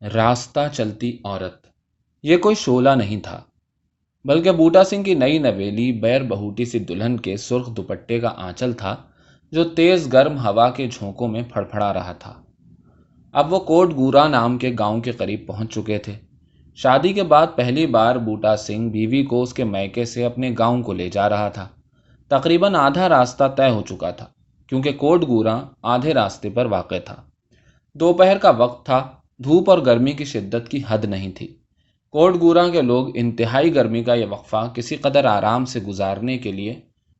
راستہ چلتی عورت۔ یہ کوئی شعلہ نہیں تھا، بلکہ بوٹا سنگھ کی نئی نویلی بیر بہوٹی سی دلہن کے سرخ دوپٹے کا آنچل تھا جو تیز گرم ہوا کے جھونکوں میں پھڑپھڑا رہا تھا۔ اب وہ کوٹ گورا نام کے گاؤں کے قریب پہنچ چکے تھے۔ شادی کے بعد پہلی بار بوٹا سنگھ بیوی کو اس کے میکے سے اپنے گاؤں کو لے جا رہا تھا۔ تقریباً آدھا راستہ طے ہو چکا تھا، کیونکہ کوٹ گورا آدھے راستے پر واقع تھا۔ دوپہر کا وقت تھا، دھوپ اور گرمی کی شدت کی حد نہیں تھی۔ کوٹ گورا کے لوگ انتہائی گرمی کا یہ وقفہ کسی قدر آرام سے گزارنے کے لیے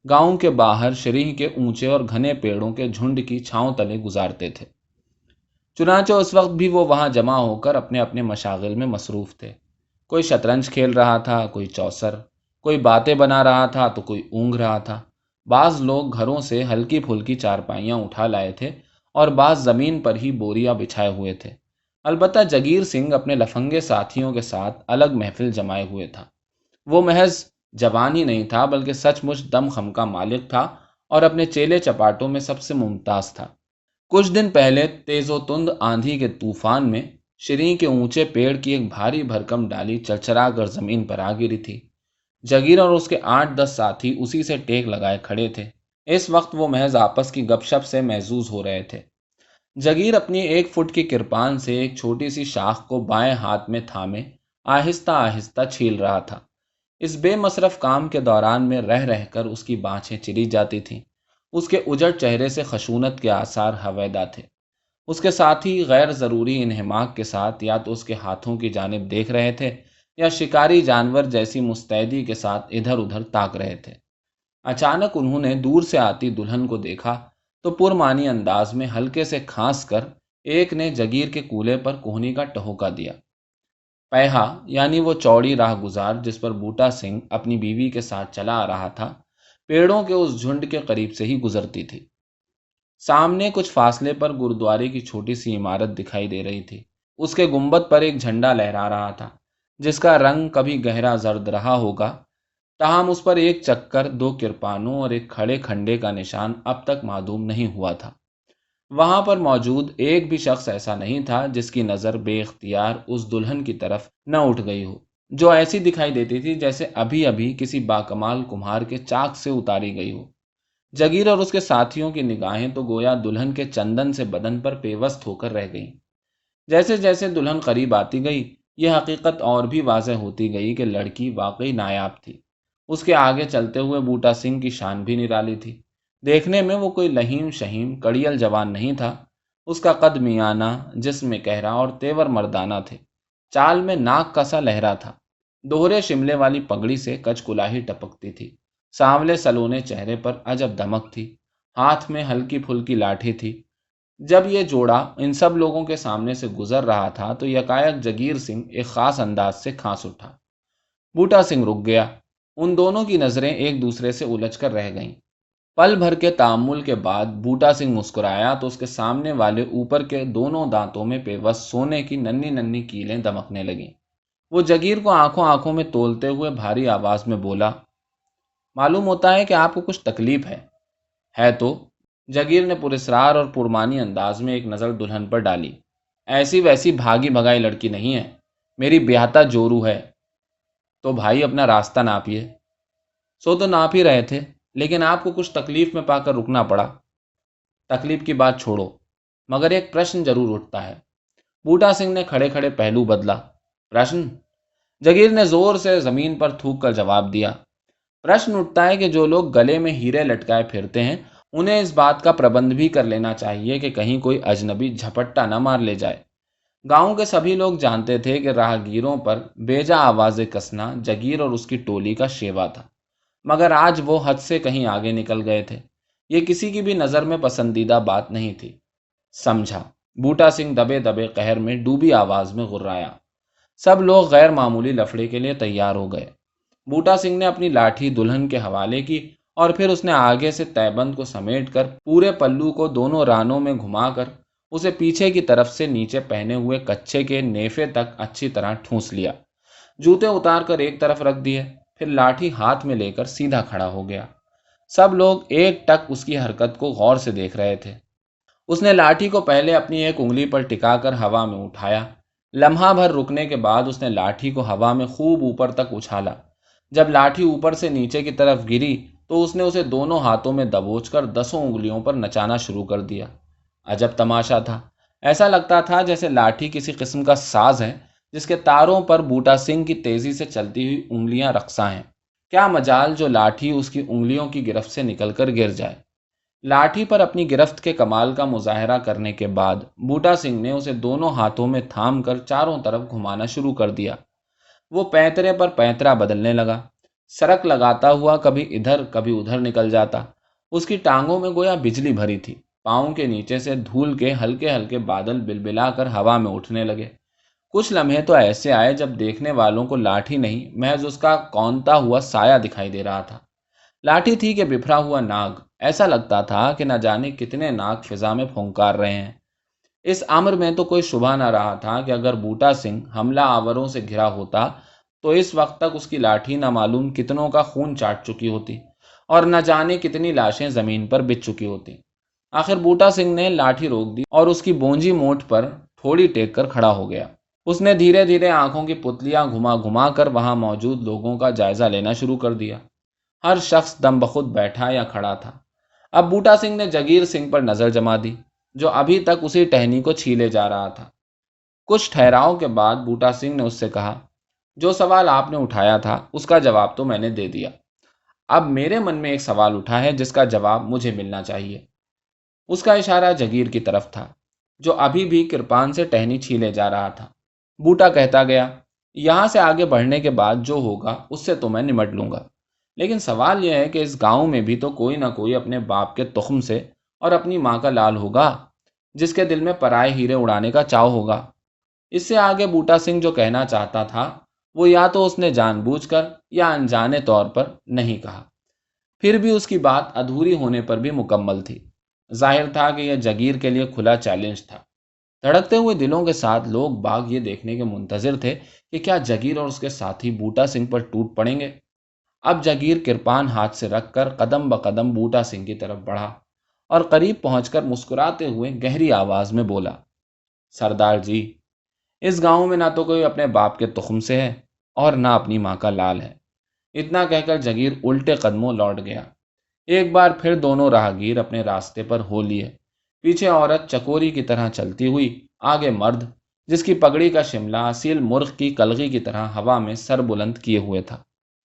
گاؤں کے باہر شریح کے اونچے اور گھنے پیڑوں کے جھنڈ کی چھاؤں تلے گزارتے تھے۔ چنانچہ اس وقت بھی وہ وہاں جمع ہو کر اپنے اپنے مشاغل میں مصروف تھے۔ کوئی شطرنج کھیل رہا تھا، کوئی چوسر، کوئی باتیں بنا رہا تھا تو کوئی اونگھ رہا تھا۔ بعض لوگ گھروں سے ہلکی پھلکی چارپائیاں اٹھا لائے تھے اور بعض زمین پر ہی بوریاں بچھائے ہوئے تھے۔ البتہ جگیر سنگھ اپنے لفنگے ساتھیوں کے ساتھ الگ محفل جمائے ہوئے تھا۔ وہ محض جوان ہی نہیں تھا، بلکہ سچ مچ دم خم کا مالک تھا اور اپنے چیلے چپاٹوں میں سب سے ممتاز تھا۔ کچھ دن پہلے تیز و تند آندھی کے طوفان میں شیریں کے اونچے پیڑ کی ایک بھاری بھرکم ڈالی چرچرا کر زمین پر آ گری تھی۔ جگیر اور اس کے 8-10 ساتھی اسی سے ٹیک لگائے کھڑے تھے۔ اس وقت وہ محض آپس کی گپ شپ سے محظوظ ہو رہے تھے۔ جگیر اپنی 1 فٹ کی کرپان سے ایک چھوٹی سی شاخ کو بائیں ہاتھ میں تھامے آہستہ آہستہ چھیل رہا تھا۔ اس بے مصرف کام کے دوران میں رہ رہ کر اس کی بانچیں چری جاتی تھیں۔ اس کے اجڑ چہرے سے خشونت کے آثار ہویدا تھے۔ اس کے ساتھی غیر ضروری انہماک کے ساتھ یا تو اس کے ہاتھوں کی جانب دیکھ رہے تھے یا شکاری جانور جیسی مستعدی کے ساتھ ادھر ادھر تاک رہے تھے۔ اچانک انہوں نے دور سے آتی دلہن کو دیکھا تو پرمانی انداز میں ہلکے سے کھانس کر ایک نے جگیر کے کولے پر کوہنی کا ٹہوکا دیا۔ پیہا یعنی وہ چوڑی راہ گزار جس پر بوٹا سنگھ اپنی بیوی کے ساتھ چلا آ رہا تھا، پیڑوں کے اس جھنڈ کے قریب سے ہی گزرتی تھی۔ سامنے کچھ فاصلے پر گرودوارے کی چھوٹی سی عمارت دکھائی دے رہی تھی۔ اس کے گنبد پر ایک جھنڈا لہرا رہا تھا جس کا رنگ کبھی گہرا زرد رہا ہوگا، تاہم اس پر ایک چکر، 2 کرپانوں اور ایک کھڑے کھنڈے کا نشان اب تک معدوم نہیں ہوا تھا۔ وہاں پر موجود ایک بھی شخص ایسا نہیں تھا جس کی نظر بے اختیار اس دلہن کی طرف نہ اٹھ گئی ہو، جو ایسی دکھائی دیتی تھی جیسے ابھی ابھی کسی باکمال کمہار کے چاک سے اتاری گئی ہو۔ جگیر اور اس کے ساتھیوں کی نگاہیں تو گویا دلہن کے چندن سے بدن پر پیوست ہو کر رہ گئیں۔ جیسے جیسے دلہن قریب آتی گئی، یہ حقیقت اور بھی واضح ہوتی گئی کہ لڑکی واقعی نایاب تھی۔ اس کے آگے چلتے ہوئے بوٹا سنگھ کی شان بھی نرالی تھی۔ دیکھنے میں وہ کوئی لہیم شہیم کڑیل جوان نہیں تھا۔ اس کا قد میانہ، جسم میں گہرا اور تیور مردانہ تھے۔ چال میں ناک کا سا لہرا تھا۔ دوہرے شملے والی پگڑی سے کچ کلاہی ٹپکتی تھی۔ سانولے سلونے چہرے پر عجب دمک تھی۔ ہاتھ میں ہلکی پھلکی لاٹھی تھی۔ جب یہ جوڑا ان سب لوگوں کے سامنے سے گزر رہا تھا تو یکایک جگیر سنگھ ایک خاص انداز سے کھانس اٹھا۔ بوٹا سنگھ رک گیا۔ ان دونوں کی نظریں ایک دوسرے سے الجھ کر رہ گئیں۔ پل بھر کے تأمل کے بعد بوٹا سنگھ مسکرایا تو اس کے سامنے والے اوپر کے دونوں دانتوں میں پیوست سونے کی ننھی ننھی کیلیں دمکنے لگیں۔ وہ جگیر کو آنکھوں آنکھوں میں تولتے ہوئے بھاری آواز میں بولا، معلوم ہوتا ہے کہ آپ کو کچھ تکلیف ہے تو؟ جگیر نے پراسرار اور پرمانی انداز میں ایک نظر دلہن پر ڈالی۔ ایسی ویسی بھاگی بھگائی لڑکی نہیں ہے، میری بیاہتا جورو ہے۔ تو بھائی اپنا راستہ ناپیے۔ سو تو ناپ ہی رہے تھے، لیکن آپ کو کچھ تکلیف میں پا کر رکنا پڑا۔ تکلیف کی بات چھوڑو، مگر ایک پرشن ضرور اٹھتا ہے۔ بوٹا سنگھ نے کھڑے کھڑے پہلو بدلا۔ پرشن؟ جگیر نے زور سے زمین پر تھوک کر جواب دیا۔ پرشن اٹھتا ہے کہ جو لوگ گلے میں ہیرے لٹکائے پھرتے ہیں انہیں اس بات کا پربند بھی کر لینا چاہیے کہ کہیں کوئی اجنبی جھپٹا نہ مار لے جائے۔ گاؤں کے سبھی لوگ جانتے تھے کہ راہگیروں پر بیجا آوازیں کسنا جگیر اور اس کی ٹولی کا شیوا تھا، مگر آج وہ حد سے کہیں آگے نکل گئے تھے۔ یہ کسی کی بھی نظر میں پسندیدہ بات نہیں تھی۔ سمجھا، بوٹا سنگھ دبے دبے قہر میں ڈوبی آواز میں غرایا۔ سب لوگ غیر معمولی لفڑے کے لیے تیار ہو گئے۔ بوٹا سنگھ نے اپنی لاٹھی دلہن کے حوالے کی اور پھر اس نے آگے سے تیبند کو سمیٹ کر پورے پلو کو دونوں رانوں میں گھما کر اسے پیچھے کی طرف سے نیچے پہنے ہوئے کچھے کے نیفے تک اچھی طرح ٹھونس لیا۔ جوتے اتار کر ایک طرف رکھ دیے، پھر لاٹھی ہاتھ میں لے کر سیدھا کھڑا ہو گیا۔ سب لوگ ایک ٹک اس کی حرکت کو غور سے دیکھ رہے تھے۔ اس نے لاٹھی کو پہلے اپنی ایک انگلی پر ٹکا کر ہوا میں اٹھایا، لمحہ بھر رکنے کے بعد اس نے لاٹھی کو ہوا میں خوب اوپر تک اچھالا۔ جب لاٹھی اوپر سے نیچے کی طرف گری تو اس نے اسے دونوں ہاتھوں میں دبوچ کر 10 انگلیوں پر نچانا شروع کر دیا۔ عجب تماشا تھا۔ ایسا لگتا تھا جیسے لاٹھی کسی قسم کا ساز ہے جس کے تاروں پر بوٹا سنگھ کی تیزی سے چلتی ہوئی انگلیاں رقصاں ہیں۔ کیا مجال جو لاٹھی اس کی انگلیوں کی گرفت سے نکل کر گر جائے۔ لاٹھی پر اپنی گرفت کے کمال کا مظاہرہ کرنے کے بعد بوٹا سنگھ نے اسے دونوں ہاتھوں میں تھام کر چاروں طرف گھمانا شروع کر دیا۔ وہ پینترے پر پینترا بدلنے لگا، سرک لگاتا ہوا کبھی ادھر کبھی ادھر نکل جاتا۔ اس کی ٹانگوں میں گویا بجلی بھری تھی۔ پاؤں کے نیچے سے دھول کے ہلکے ہلکے بادل بلبلا کر ہوا میں اٹھنے لگے۔ کچھ لمحے تو ایسے آئے جب دیکھنے والوں کو لاٹھی نہیں محض اس کا کونتا ہوا سایہ دکھائی دے رہا تھا۔ لاٹھی تھی کہ بفرا ہوا ناگ، ایسا لگتا تھا کہ نہ جانے کتنے ناگ فضا میں پھونکار رہے ہیں۔ اس امر میں تو کوئی شبہ نہ رہا تھا کہ اگر بوٹا سنگھ حملہ آوروں سے گھرا ہوتا تو اس وقت تک اس کی لاٹھی نہ معلوم کتنوں کا خون چاٹ چکی ہوتی اور نہ جانے کتنی لاشیں زمین پر بچ چکی ہوتی۔ آخر بوٹا سنگھ نے لاٹھی روک دی اور اس کی بونجی مونٹ پر تھوڑی ٹیک کر کھڑا ہو گیا۔ اس نے دھیرے دھیرے آنکھوں کی پتلیاں گھما گھما کر وہاں موجود لوگوں کا جائزہ لینا شروع کر دیا۔ ہر شخص دم بخود بیٹھا یا کھڑا تھا۔ اب بوٹا سنگھ نے جگیر سنگھ پر نظر جما دی جو ابھی تک اسی ٹہنی کو چھیلے جا رہا تھا۔ کچھ ٹھہراؤ کے بعد بوٹا سنگھ نے اس سے کہا، جو سوال آپ نے اٹھایا تھا اس کا جواب تو میں نے دے دیا۔ اب میرے من میں ایک سوال اٹھا ہے جس کا جواب مجھے ملنا چاہیے۔ اس کا اشارہ جگیر کی طرف تھا جو ابھی بھی کرپان سے ٹہنی چھیلے جا رہا تھا۔ بوٹا کہتا گیا، یہاں سے آگے بڑھنے کے بعد جو ہوگا اس سے تو میں نمٹ لوں گا، لیکن سوال یہ ہے کہ اس گاؤں میں بھی تو کوئی نہ کوئی اپنے باپ کے تخم سے اور اپنی ماں کا لال ہوگا جس کے دل میں پرائے ہیرے اڑانے کا چاؤ ہوگا۔ اس سے آگے بوٹا سنگھ جو کہنا چاہتا تھا وہ یا تو اس نے جان بوجھ کر یا انجانے طور پر نہیں کہا، پھر بھی اس کی بات ادھوری ہونے پر بھی مکمل تھی۔ ظاہر تھا کہ یہ جگیر کے لیے کھلا چیلنج تھا۔ دھڑکتے ہوئے دلوں کے ساتھ لوگ باغ یہ دیکھنے کے منتظر تھے کہ کیا جگیر اور اس کے ساتھی بوٹا سنگھ پر ٹوٹ پڑیں گے۔ اب جگیر کرپان ہاتھ سے رکھ کر قدم بقدم بوٹا سنگھ کی طرف بڑھا اور قریب پہنچ کر مسکراتے ہوئے گہری آواز میں بولا، سردار جی، اس گاؤں میں نہ تو کوئی اپنے باپ کے تخم سے ہے اور نہ اپنی ماں کا لال ہے۔ اتنا کہہ کر جگیر الٹے قدموں لوٹ گیا۔ ایک بار پھر دونوں راہگیر اپنے راستے پر ہو لیے۔ پیچھے عورت چکوری کی طرح چلتی ہوئی، آگے مرد جس کی پگڑی کا شملہ اصیل مرغ کی کلغی کی طرح ہوا میں سر بلند کیے ہوئے تھا۔